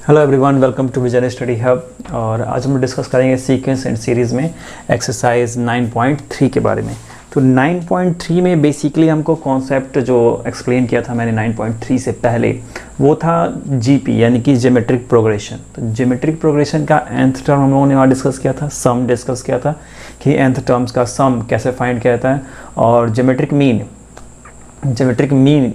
Hello everyone, welcome to Vision Study Hub. और आज हम डिस्कस करेंगे सीक्वेंस एंड सीरीज़ में एक्सरसाइज 9.3 के बारे में। तो 9.3 में बेसिकली हमको कॉन्सेप्ट जो एक्सप्लेन किया था मैंने 9.3 से पहले, वो था जीपी यानी कि ज्योमेट्रिक प्रोग्रेशन। तो ज्योमेट्रिक प्रोग्रेशन का nth टर्म हम लोगों ने वहाँ डिस्कस किया था, सम डिस्कस किया था कि nth टर्म्स का सम कैसे फाइंड किया जाता है, और ज्योमेट्रिक मीन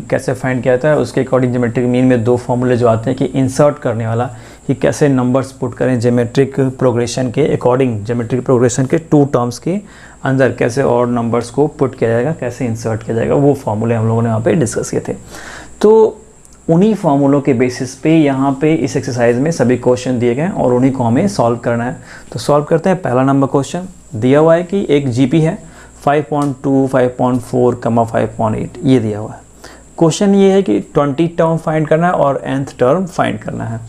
कैसे फाइंड किया जाता है। उसके अकॉर्डिंग ज्योमेट्रिक मीन में दो फॉर्मूले जो आते हैं कि इंसर्ट करने वाला कि कैसे नंबर्स पुट करें ज्योमेट्रिक प्रोग्रेशन के अकॉर्डिंग, ज्योमेट्रिक प्रोग्रेशन के टू टर्म्स के अंदर कैसे और नंबर्स को पुट किया जाएगा, कैसे इंसर्ट किया जाएगा, वो फॉर्मूले हम लोगों ने वहाँ पे डिस्कस किए थे। तो उन्हीं फार्मूलों के बेसिस पे यहाँ पे इस एक्सरसाइज में सभी क्वेश्चन दिए गए और उन्हीं को हमें सॉल्व करना है। तो सॉल्व करते हैं। पहला नंबर क्वेश्चन दिया हुआ है कि एक जीपी है 5.2, 5.4, 5.8 ये दिया हुआ है। क्वेश्चन ये है कि 20 टर्म फाइंड करना है और nth टर्म फाइंड करना है।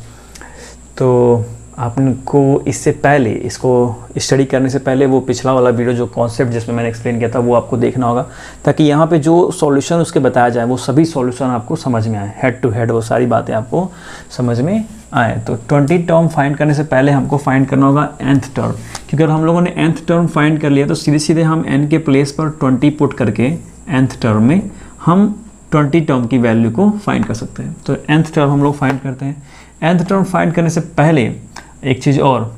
तो आपको इससे पहले, इसको स्टडी करने से पहले वो पिछला वाला वीडियो जो कॉन्सेप्ट जिसमें मैंने एक्सप्लेन किया था वो आपको देखना होगा, ताकि यहाँ पे जो सॉल्यूशन उसके बताया जाए वो सभी सॉल्यूशन आपको समझ में आए, हेड टू हेड वो सारी बातें आपको समझ में आए। तो 20 टर्म फाइंड करने से पहले हमको फाइंड करना होगा nth टर्म, क्योंकि अगर हम लोगों ने nth टर्म फाइंड कर लिया तो सीधे सीधे हम n के प्लेस पर 20 पुट करके nth टर्म में हम 20 टर्म की वैल्यू को फाइंड कर सकते हैं। तो nth टर्म हम लोग फाइंड करते हैं। nth टर्म फाइंड करने से पहले एक चीज़ और,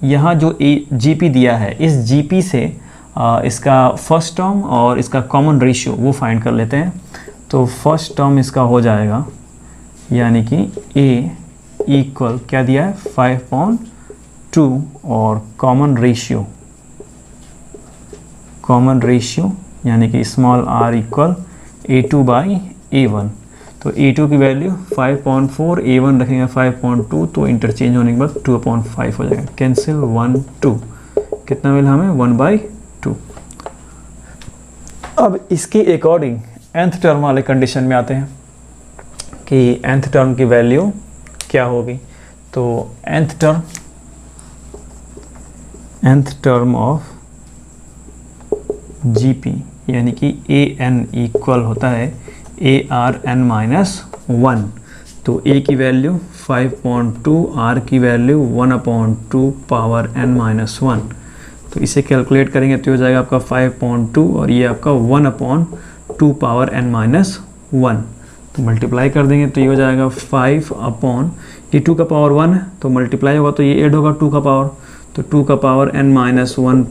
यहाँ जो जीपी दिया है इस जीपी से इसका फर्स्ट टर्म और इसका कॉमन रेशियो वो फाइंड कर लेते हैं। तो फर्स्ट टर्म इसका हो जाएगा यानी कि a इक्वल क्या दिया है 5.2 और कॉमन रेशियो यानी कि स्मॉल r इक्वल a2/a1। तो a2 की वैल्यू 5.4, a1 रखेंगे 5.2, तो इंटरचेंज होने के बाद 2/5 हो जाएगा। कैंसिल 1 2, कितना मिला हमें 1/2। अब इसके अकॉर्डिंग nth टर्म वाले कंडीशन में आते हैं कि nth टर्म की वैल्यू क्या होगी। तो nth टर्म ऑफ जीपी यानी कि an इक्वल होता है ARn-1। तो a की वैल्यू 5.2, r की वैल्यू 1/2 पावर n-1। तो इसे कैलकुलेट करेंगे तो हो जाएगा आपका 5.2 और ये आपका 1/2 पावर n-1। तो मल्टीप्लाई कर देंगे तो ये हो जाएगा 5 2 का पावर 1 है, तो मल्टीप्लाई होगा तो ये ऐड होगा 2 का पावर, तो 2 का पावर n-1 + 1,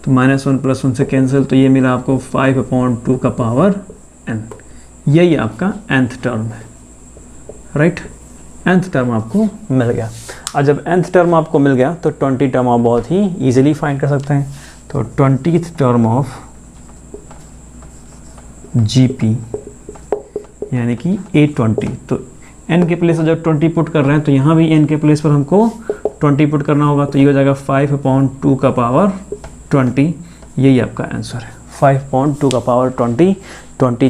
तो -1 + 1 से कैंसिल, तो ये मिला आपको 5/2 का पावर n। यही आपका nth टर्म है, राइट। nth टर्म आपको मिल गया। और जब nth टर्म आपको मिल गया तो 20 टर्म आप बहुत ही इजीली फाइंड कर सकते हैं। तो 20th टर्म ऑफ जीपी यानी कि A20। तो n के प्लेस पर जब 20 पुट कर रहे हैं तो यहाँ भी n के प्लेस पर हमको 20 पुट करना होगा, तो ये हो जाएगा 5/2 का पावर 20। यही आपका आंसर है, 5.2 का पावर 20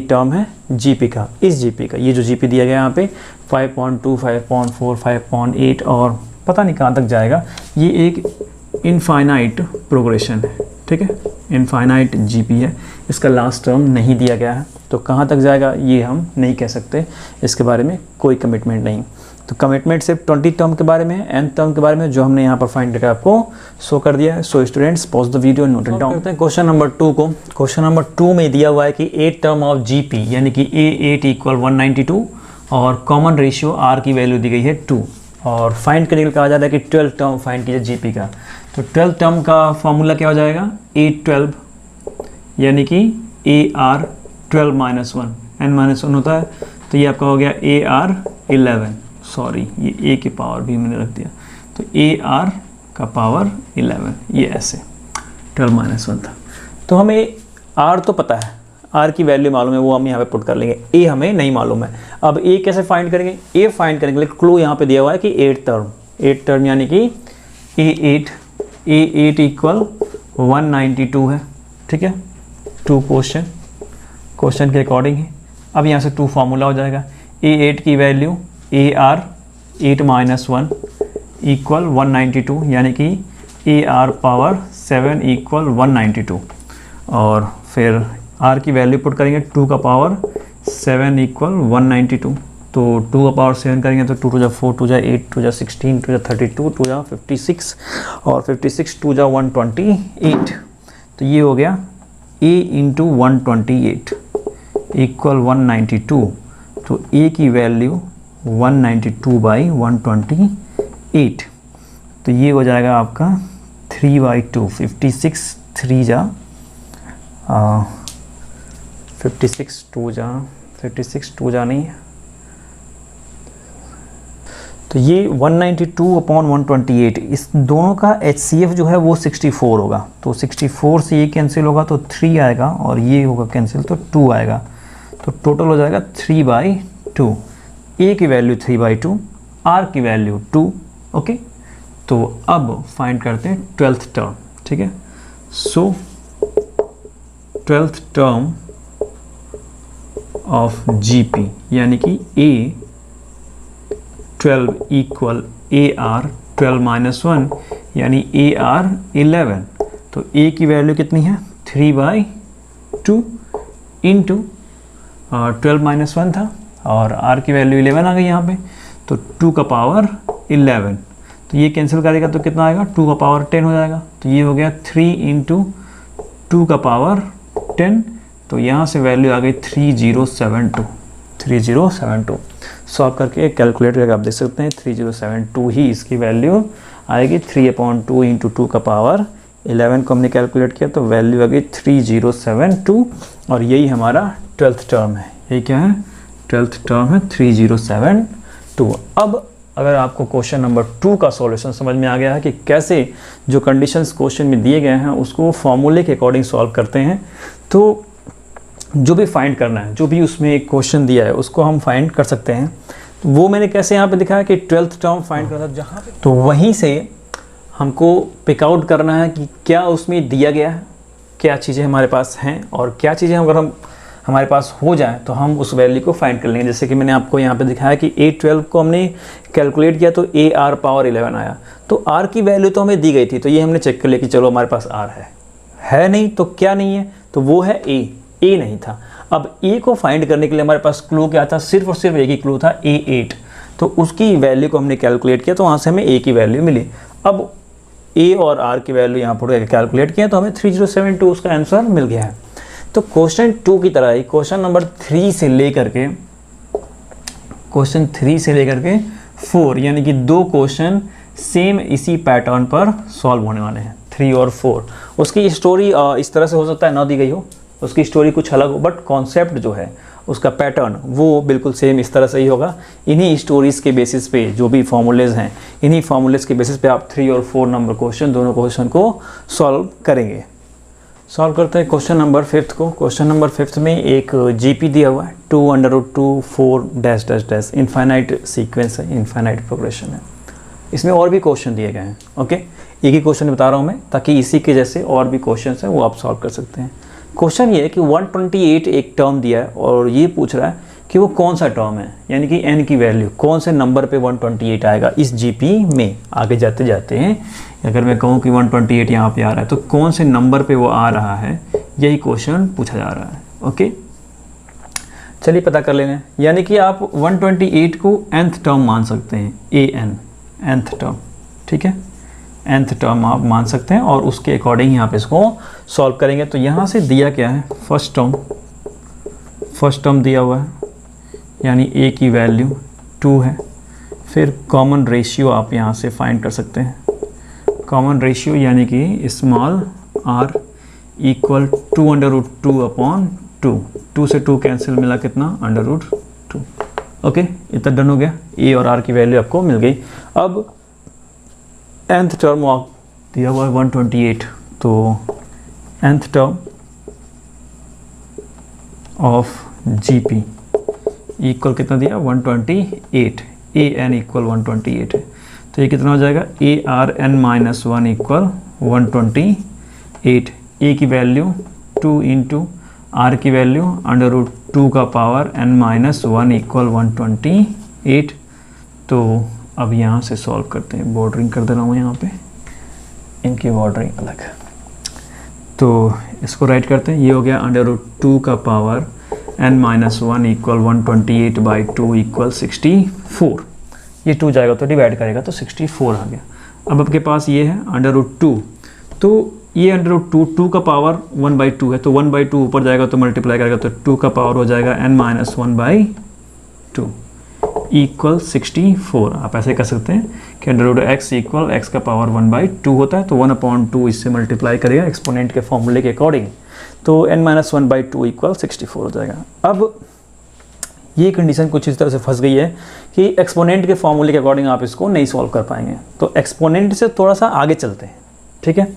टर्म है जीपी का। इस जीपी का ये जो जीपी दिया गया यहाँ पे 5.2, 5.4, 5.8 और पता नहीं कहाँ तक जाएगा, ये एक इनफाइनाइट प्रोग्रेशन है, ठीक है, इनफाइनाइट जीपी है। इसका लास्ट टर्म नहीं दिया गया है, तो कहाँ तक जाएगा ये हम नहीं कह सकते, इसके बारे में कोई कमिटमेंट नहीं। तो कमिटमेंट सिर्फ 20 टर्म के बारे में, nth टर्म के बारे में जो हमने यहाँ पर फाइंड करके आपको शो कर दिया है। So students pause the video, note it down करते हैं क्वेश्चन नंबर 2 को। क्वेश्चन नंबर 2 में दिया हुआ है कि 8 टर्म ऑफ जीपी यानी कि A8 इक्वल 192 और कॉमन रेशियो r की वैल्यू दी गई है 2, और फाइंड करने के लिए कहा जा रहा है कि 12 टर्म फाइंड कीजिए जीपी का। तो 12 टर्म का फॉर्मूला क्या हो जाएगा A12 यानी कि AR12 - 1, n-1 होता है, तो ये आपका हो गया AR11, सॉरी ये a की पावर भी मैंने रख दिया, तो AR का पावर 11, ये ऐसे 12 - 1 था। तो हमें r तो पता है, r की वैल्यू मालूम है, वो हम यहाँ पे पुट कर लेंगे। a हमें नहीं मालूम है। अब a कैसे फाइंड करेंगे, a फाइंड करने के लिए क्लू यहाँ पे दिया हुआ है कि 8 टर्म यानी कि A8 इक्वल 192 है, ठीक है। 2 क्वेश्चन के अकॉर्डिंग है। अब यहाँ से 2 फार्मूला हो जाएगा। A8 की वैल्यू AR8 - 1 इक्वल 192 यानी कि AR पावर 7 इक्वल 192, और फिर R की वैल्यू पुट करेंगे 2 का पावर 7 इक्वल 192, तो 2 का पावर 7 करेंगे तो 2 टू जा 4, 2 जा 8, 2 जा 16, 2 जा 32, 2 जा 56 और 56 2 जा 128। तो ये हो गया a इंटू 128 इक्वल 192। तो a की वैल्यू 192/128। तो ये हो जाएगा आपका 3/2। 56 3 जा 56 2 जा नहीं, तो ये 192/128। इस दोनों का HCF जो है वो 64 होगा। तो 64 से ये कैंसिल होगा तो 3 आएगा और ये होगा कैंसिल तो 2 आएगा। तो टोटल हो जाएगा 3/2। a की वैल्यू 3/2, r की वैल्यू 2। ओके, तो अब फाइंड करते हैं 12th टर्म। ठीक है, सो 12th टर्म ऑफ GP यानी कि A12 इक्वल AR 12 माइनस 1 यानी AR 11। तो A की वैल्यू कितनी है 3/2 इंटू 12 माइनस 1 था और R की वैल्यू 11 आ गई यहाँ पे। तो 2 का पावर 11। तो ये कैंसिल करेगा तो कितना आएगा 2 का पावर 10 हो जाएगा। तो ये हो गया 3 इंटू 2 का पावर 10। तो यहाँ से वैल्यू आ गई 3072। सॉल्व करके कैलकुलेट करके आप देख सकते हैं 3072 ही इसकी वैल्यू आएगी। 3/2 इंटू 2 का पावर 11 को हमने कैलकुलेट किया तो वैल्यू आ गई 3072 और यही हमारा 12th टर्म है। यही क्या है 12th टर्म है 3072। अब अगर आपको क्वेश्चन नंबर 2 का सॉल्यूशन समझ में आ गया है कि कैसे जो कंडीशंस क्वेश्चन में दिए गए हैं उसको फॉर्मूले के अकॉर्डिंग सॉल्व करते हैं, तो जो भी फाइंड करना है, जो भी उसमें एक क्वेश्चन दिया है उसको हम फाइंड कर सकते हैं। तो वो मैंने कैसे यहाँ पे दिखाया कि 12th टर्म फाइंड करना जहाँ पे, तो वहीं से हमको पिकआउट करना है कि क्या उसमें दिया गया है, क्या चीज़ें हमारे पास हैं और क्या चीज़ें अगर हम हमारे पास हो जाए तो हम उस वैल्यू को फाइंड कर लेंगे। जैसे कि मैंने आपको यहाँ पे दिखाया कि A12 को हमने कैलकुलेट किया तो AR पावर 11 आया। तो R की वैल्यू तो हमें दी गई थी, तो ये हमने चेक कर लिया कि चलो हमारे पास R है नहीं तो क्या नहीं है, तो वो है A नहीं था। अब A को फाइंड करने के लिए हमारे पास क्लू क्या था, सिर्फ और सिर्फ एक ही क्लू था A8। तो उसकी वैल्यू को हमने कैलकुलेट किया तो वहाँ से हमें A की वैल्यू मिली। अब A और R की वैल्यू यहाँ पर कैलकुलेट किया तो हमें 3072 उसका आंसर मिल गया है। तो क्वेश्चन 2 की तरह ही क्वेश्चन नंबर 3 से लेकर के 4 यानी कि 2 क्वेश्चन सेम इसी पैटर्न पर सॉल्व होने वाले हैं, 3 और 4। उसकी स्टोरी इस तरह से हो सकता है ना दी गई हो, उसकी स्टोरी कुछ अलग हो, बट कॉन्सेप्ट जो है उसका पैटर्न वो बिल्कुल सेम इस तरह से ही होगा। इन्हीं स्टोरीज़ के बेसिस पे जो भी फॉर्मूलेज हैं, इन्हीं फॉर्मूलेज के बेसिस पे आप 3 और 4 नंबर क्वेश्चन दोनों क्वेश्चन को सॉल्व करेंगे। सॉल्व करते हैं क्वेश्चन नंबर 5 को। क्वेश्चन नंबर 5 में एक GP दिया हुआ है 2√2 4 - इनफाइनाइट सीक्वेंस है, इनफाइनाइट प्रोग्रेशन है। इसमें और भी क्वेश्चन दिए गए हैं। ओके, एक ही क्वेश्चन बता रहा हूँ मैं ताकि इसी के जैसे और भी क्वेश्चन हैं वो आप सॉल्व कर सकते हैं। क्वेश्चन ये है कि 128 एक टर्म दिया है और ये पूछ रहा है कि वो कौन सा टर्म है, यानी कि n की वैल्यू कौन से नंबर पे 128 आएगा इस GP में। आगे जाते जाते हैं अगर मैं कहूँ कि 128 यहाँ पे आ रहा है तो कौन से नंबर पे वो आ रहा है, यही क्वेश्चन पूछा जा रहा है। ओके, चलिए पता कर लेना है। यानी कि आप 128 को nth टर्म मान सकते हैं, nth टर्म। ठीक है, nth टर्म आप मान सकते हैं और उसके अकॉर्डिंग यहाँ पे इसको सॉल्व करेंगे। तो यहाँ से दिया क्या है, फर्स्ट टर्म दिया हुआ है यानी a की वैल्यू 2 है। फिर कॉमन रेशियो आप यहाँ से फाइंड कर सकते हैं। कॉमन रेशियो यानी कि स्मॉल r इक्वल 2√2/2। 2 से 2 कैंसिल मिला कितना, √2। ओके, इतना डन हो गया। a और r की वैल्यू आपको मिल गई। अब nth टर्म दिया हुआ है 128, तो nth term of GP equal कितना दिया 128, an इक्वल 128 है। तो ये कितना हो जाएगा ARn-1 इक्वल 128। a की वैल्यू 2 इंटू r की वैल्यू √2 का पावर n-1 इक्वल 128। तो अब यहाँ से सॉल्व करते हैं। बॉर्डरिंग कर दे रहा हूँ यहाँ पे, इनकी बॉर्डरिंग अलग। तो इसको राइट करते हैं। ये हो गया √2 का पावर n-1 इक्वल 128/2 इक्वल 64। ये 2 जाएगा तो डिवाइड करेगा तो 64 आ गया। अब आपके पास ये है √2, तो ये √2 का पावर 1/2 है, तो 1/2 ऊपर जाएगा तो मल्टीप्लाई करेगा तो 2 का पावर हो जाएगा n-1/2 इक्वल 64। आप ऐसे कर सकते हैं कि √x इक्वल x का पावर 1/2 होता है, तो 1/2 इससे मल्टीप्लाई करेगा एक्सपोनेंट के फॉर्मूले के अकॉर्डिंग, तो n-1/2 इक्वल 64 हो जाएगा। अब ये कंडीशन कुछ इस तरह से फंस गई है कि एक्सपोनेंट के फॉर्मूले के अकॉर्डिंग आप इसको नहीं सॉल्व कर पाएंगे, तो एक्सपोनेंट से थोड़ा सा आगे चलते हैं, ठीक है।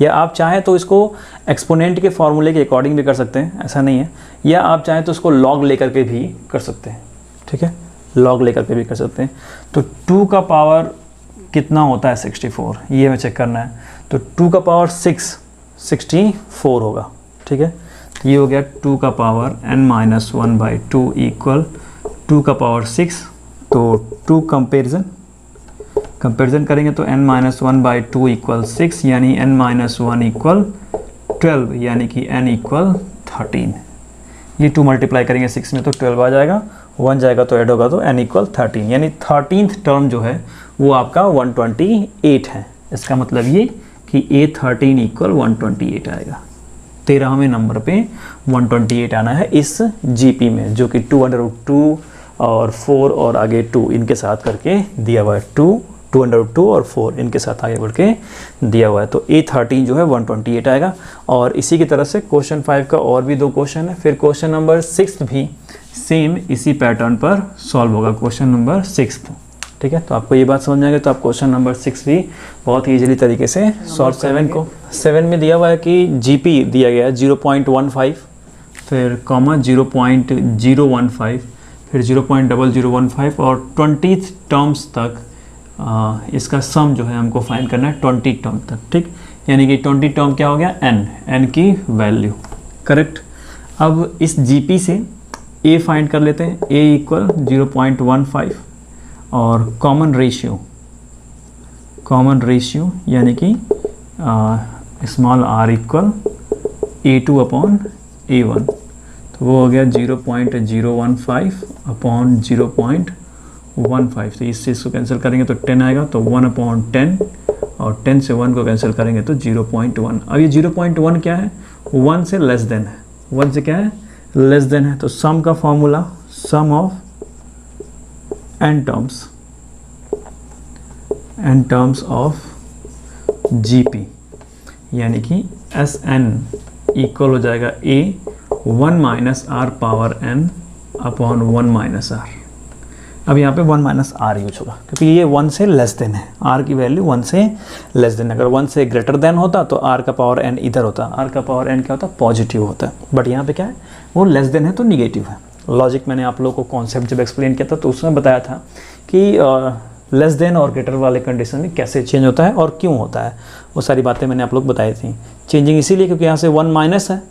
या आप चाहें तो इसको एक्सपोनेंट के फॉर्मूले के अकॉर्डिंग भी कर सकते हैं, ऐसा नहीं है, या आप चाहें तो इसको लॉग लेकर के भी कर सकते हैं, ठीक है, लॉग लेकर के भी कर सकते हैं। तो 2 का पावर कितना होता है 64, ये हमें चेक करना है। तो 2 का पावर 64 होगा, ठीक है। ये हो गया 2 का पावर n-1/2 इक्वल 2 का पावर 6। तो 2 कंपेरिजन करेंगे तो n-1/2 इक्वल 6, यानी n-1 इक्वल 12, यानी कि n इक्वल 13। ये 2 मल्टीप्लाई करेंगे 6 में तो 12 आ जाएगा, 1 जाएगा तो ऐड होगा तो n इक्वल 13, यानी 13th टर्म जो है वो आपका 128 है। इसका मतलब ये कि A13 इक्वल 128 आएगा। 13वें नंबर पे 128 आना है इस GP में, जो कि 2√2 और 4 और आगे 2 इनके साथ करके दिया हुआ है, 2√2 और 4 इनके साथ आगे बढ़ के दिया हुआ है। तो A13 जो है 128 आएगा। और इसी की तरह से क्वेश्चन 5 का और भी 2 क्वेश्चन है, फिर क्वेश्चन नंबर 6 भी सेम इसी पैटर्न पर सॉल्व होगा, क्वेश्चन नंबर 6, ठीक है। तो आपको ये बात समझ में आ गई, तो आप क्वेश्चन नंबर 6 भी बहुत ही ईजिली तरीके से सॉल्व 7 में दिया हुआ है कि GP दिया गया है 0.15, फिर कॉमा 0.015, फिर 0.0015 और 20th टर्म्स तक इसका सम जो है हमको फाइंड करना है 20 टर्म तक, ठीक। यानी कि 20 टर्म क्या हो गया, n की वैल्यू, करेक्ट। अब इस GP से A फाइंड कर लेते हैं, A इक्वल 0.15 और कॉमन रेशियो यानी कि स्मॉल r इक्वल A2/A1, तो वो हो गया 0.015/0.15। तो इस चीज़ को कैंसिल करेंगे तो 10 आएगा, तो 1/10 और 10 से 1 को कैंसिल करेंगे तो 0.1। अब ये 0.1 क्या है, 1 से लेस देन है, 1 से क्या है, लेस देन है। तो सम का formula, sum of n terms of GP, यानी कि Sn इक्वल हो जाएगा A 1 - r power n upon 1 - r। अब यहाँ पे 1 - r यूज होगा क्योंकि ये 1 से लेस देन है, r की वैल्यू 1 से लेस देन। अगर 1 से ग्रेटर देन होता तो r का पावर n इधर होता, r का पावर n क्या होता, पॉजिटिव होता है, बट यहाँ पे क्या है, वो लेस देन है तो निगेटिव है। लॉजिक मैंने आप लोगों को कॉन्सेप्ट जब एक्सप्लेन किया था तो उसमें बताया था कि लेस देन और ग्रेटर वाले कंडीशन में कैसे चेंज होता है और क्यों होता है, वो सारी बातें मैंने आप लोग बताई थी। चेंजिंग इसीलिए क्योंकि यहाँ से 1 माइनस है,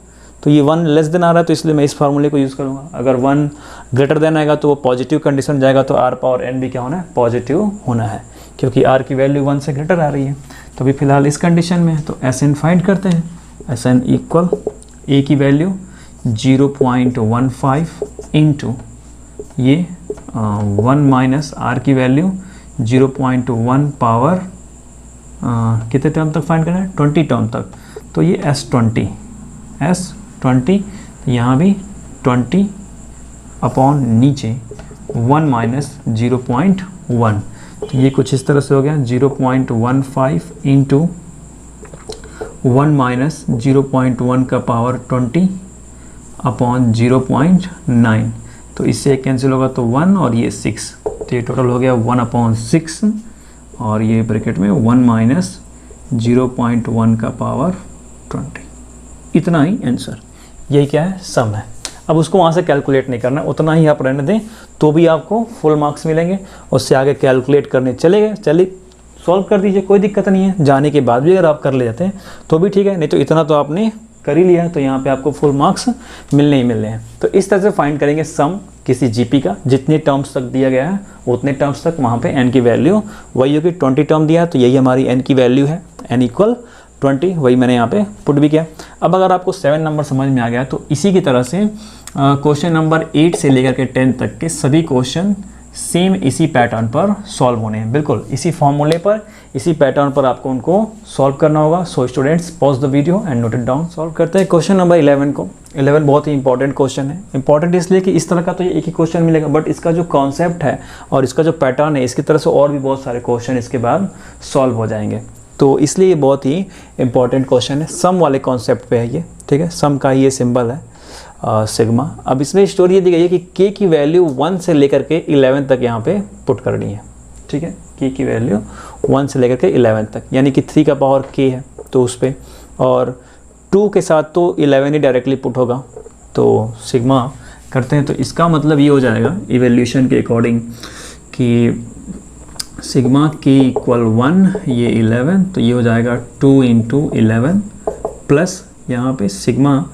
तो ये 1 लेस देन आ रहा है, तो इसलिए मैं इस फार्मूले को यूज़ करूँगा। अगर 1 ग्रेटर देन आएगा तो वो पॉजिटिव कंडीशन जाएगा, तो r पावर n भी क्या होना है, पॉजिटिव होना है, क्योंकि r की वैल्यू 1 से ग्रेटर आ रही है। तो अभी फिलहाल इस कंडीशन में है, तो Sn फाइंड करते हैं। Sn इक्वल A की वैल्यू 0.15 इंटू ये 1 माइनस r की वैल्यू 0.1 पावर कितने टर्म तक फाइंड करना है, 20 टर्म तक। तो ये S20 यहाँ भी 20 अपॉन नीचे 1 माइनस 0.1, तो ये कुछ इस तरह से हो गया 0.15 इंटू 1 माइनस 0.1 का पावर 20 अपॉन 0.9, तो इससे कैंसिल होगा तो 1 और ये 6, तो ये टोटल हो गया 1/6 और ये ब्रैकेट में 1 माइनस 0.1 का पावर 20। इतना ही आंसर, यही क्या है, सम है। अब उसको वहाँ से कैलकुलेट नहीं करना, उतना ही आप रहने दें तो भी आपको फुल मार्क्स मिलेंगे। उससे आगे कैलकुलेट करने चलिए सॉल्व कर दीजिए, कोई दिक्कत नहीं है। जाने के बाद भी अगर आप कर ले जाते हैं तो भी ठीक है, नहीं तो इतना तो आपने कर ही लिया, तो यहाँ पे आपको फुल मार्क्स मिलने ही मिलने हैं। तो इस तरह से फाइंड करेंगे सम किसी जीपी का, जितने टर्म्स तक दिया गया है उतने टर्म्स तक वहाँ पे n की वैल्यू वही होगी। 20 टर्म दिया है तो यही हमारी n की वैल्यू है, n इक्वल 20, वही मैंने यहाँ पे पुट भी किया। अब अगर आपको 7 नंबर समझ में आ गया तो इसी की तरह से क्वेश्चन नंबर 8 से लेकर के 10 तक के सभी क्वेश्चन सेम इसी पैटर्न पर सॉल्व होने हैं, बिल्कुल इसी फॉर्मूले पर, इसी पैटर्न पर आपको उनको सॉल्व करना होगा। So students pause the video and note it down. Solve करते हैं क्वेश्चन नंबर 11 को। 11 बहुत ही इंपॉर्टेंट क्वेश्चन है। इंपॉर्टेंट इसलिए कि इस तरह का तो ये एक ही क्वेश्चन मिलेगा, बट इसका जो कॉन्सेप्ट है और इसका जो पैटर्न है, इसकी तरह से और भी बहुत सारे क्वेश्चन इसके बाद सॉल्व हो जाएंगे। तो इसलिए ये बहुत ही इंपॉर्टेंट क्वेश्चन है। सम वाले कॉन्सेप्ट पे है ये, ठीक है। सम का ये सिंबल है सिग्मा। अब इसमें स्टोरी ये दी गई है कि के की वैल्यू 1 से लेकर के 11 तक यहाँ पे पुट करनी है, ठीक है। के की वैल्यू 1 से लेकर के 11 तक, यानी कि 3 का पावर के है तो उस पर, और 2 के साथ तो 11 ही डायरेक्टली पुट होगा। तो सिग्मा करते हैं तो इसका मतलब ये हो जाएगा इवैल्यूएशन के अकॉर्डिंग कि सिग्मा के इक्वल 1, ये 11, तो ये हो जाएगा 2 × 11 प्लस यहाँ पे सिग्मा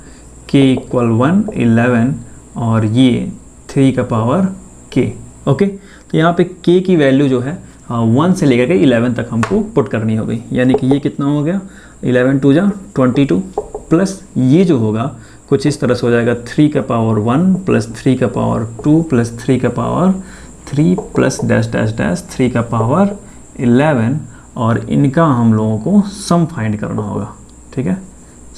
के इक्वल 1, 11 और ये 3 का पावर के। ओके, तो यहाँ पे के की वैल्यू जो है 1 से लेकर के 11 तक हमको पुट करनी हो गई, यानी कि ये कितना हो गया 11 2 जा 22 प्लस ये जो होगा कुछ इस तरह से हो जाएगा 3 का पावर 1 प्लस 3 का पावर 2 प्लस 3 का power 3 plus dash dash dash 3 का पावर 11, और इनका हम लोगों को सम फाइंड करना होगा, ठीक है।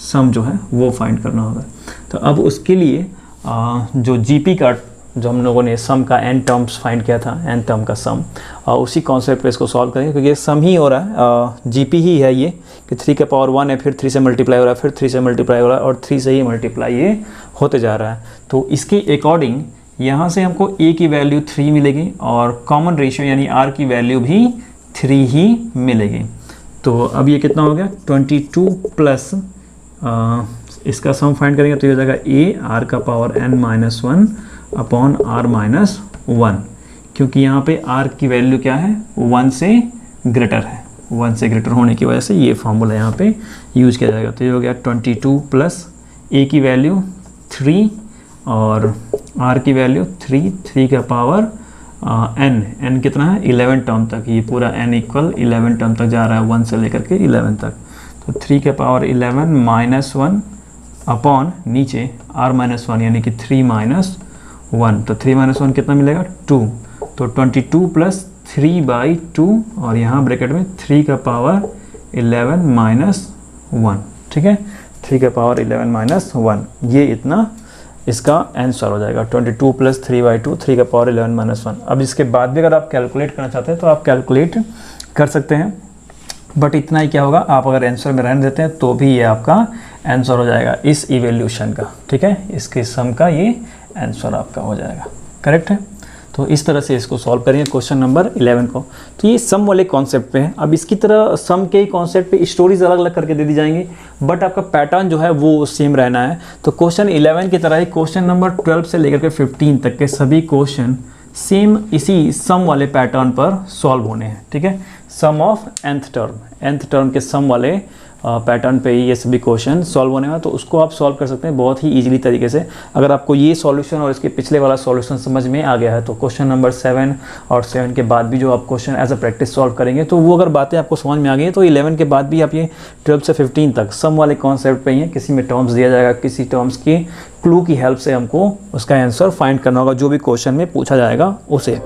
सम जो है वो फाइंड करना होगा। तो अब उसके लिए जो जीपी का जो हम लोगों ने सम का n टर्म्स फाइंड किया था, n टर्म का सम, उसी कॉन्सेप्ट पे इसको सॉल्व करेंगे, क्योंकि ये सम ही हो रहा है, जीपी ही है ये, कि 3 का पावर 1 है, फिर 3 से मल्टीप्लाई हो रहा है, फिर 3 से मल्टीप्लाई हो रहा है, और 3 से ही मल्टीप्लाई ये होते जा रहा है। तो इसके अकॉर्डिंग यहाँ से हमको a की वैल्यू 3 मिलेगी और कॉमन रेशियो यानी r की वैल्यू भी 3 ही मिलेगी। तो अब ये कितना हो गया 22 प्लस इसका सम फाइंड करेंगे तो ये हो जाएगा a r का पावर n-1 अपॉन r - 1, क्योंकि यहाँ पे r की वैल्यू क्या है 1 से ग्रेटर है, 1 से ग्रेटर होने की वजह से ये फॉर्मूला यहाँ पे यूज किया जाएगा। तो ये हो गया 22 प्लस a की वैल्यू 3 और r की वैल्यू 3 का पावर n कितना है 11 टर्म तक, ये पूरा n इक्वल 11 टर्म तक जा रहा है 1 से लेकर के 11 तक। तो 3 के पावर 11 - 1 अपॉन नीचे r - 1 यानी कि 3 - 1, तो 3 - 1 कितना मिलेगा 2, तो 22 प्लस 3/2 और यहाँ ब्रैकेट में 3 का पावर 11 - 1, ठीक है। 3 का पावर 11 - 1, ये इतना इसका आंसर हो जाएगा 22 प्लस 3/2, 3 का पावर 11 - 1। अब इसके बाद भी अगर आप कैलकुलेट करना चाहते हैं तो आप कैलकुलेट कर सकते हैं, बट इतना ही क्या होगा, आप अगर आंसर में रहने देते हैं तो भी ये आपका आंसर हो जाएगा इस इवैल्यूएशन का, ठीक है। इसके सम का ये आंसर आपका हो जाएगा, करेक्ट है। तो इस तरह से इसको सॉल्व करेंगे क्वेश्चन नंबर 11 को। तो ये सम वाले कॉन्सेप्ट पे है। अब इसकी तरह सम के कॉन्सेप्ट पे स्टोरीज अलग अलग करके दे दी जाएंगी, बट आपका पैटर्न जो है वो सेम रहना है। तो क्वेश्चन 11 की तरह ही क्वेश्चन नंबर 12 से लेकर के 15 तक के सभी क्वेश्चन सेम इसी सम वाले पैटर्न पर सॉल्व होने हैं, ठीक है। सम ऑफ nth टर्म के सम वाले पैटर्न पे ही ये सभी क्वेश्चन सॉल्व होने वाला, तो उसको आप सॉल्व कर सकते हैं बहुत ही इजीली तरीके से। अगर आपको ये सॉल्यूशन और इसके पिछले वाला सॉल्यूशन समझ में आ गया है तो क्वेश्चन नंबर 7 और 7 के बाद भी जो आप question as a practice solve करेंगे तो वो अगर बातें आपको समझ में आ गई तो 11 के बाद भी आप ये 12 से 15 तक सम वाले कॉन्सेप्ट पे ही हैं। किसी में टर्म्स दिया जाएगा, किसी टर्म्स की क्लू की हेल्प से हमको उसका आंसर फाइंड करना होगा, जो भी क्वेश्चन में पूछा जाएगा उसे।